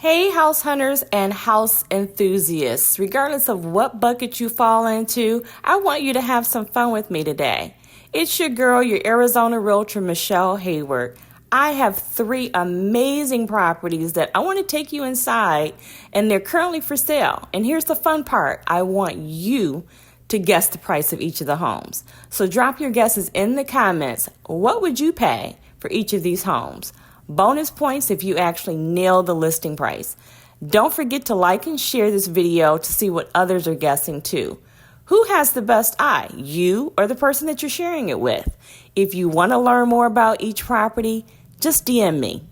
Hey, house hunters and house enthusiasts, regardless of what bucket you fall into, I want you to have some fun with me today. It's your girl, your Arizona realtor, Michelle Hayward. I have 3 amazing properties that I want to take you inside, and they're currently for sale. And here's the fun part. I want you to guess the price of each of the homes. So drop your guesses in the comments. What would you pay for each of these homes? Bonus points if you actually nail the listing price. Don't forget to like and share this video to see what others are guessing too. Who has the best eye, you or the person that you're sharing it with? If you want to learn more about each property, just DM me.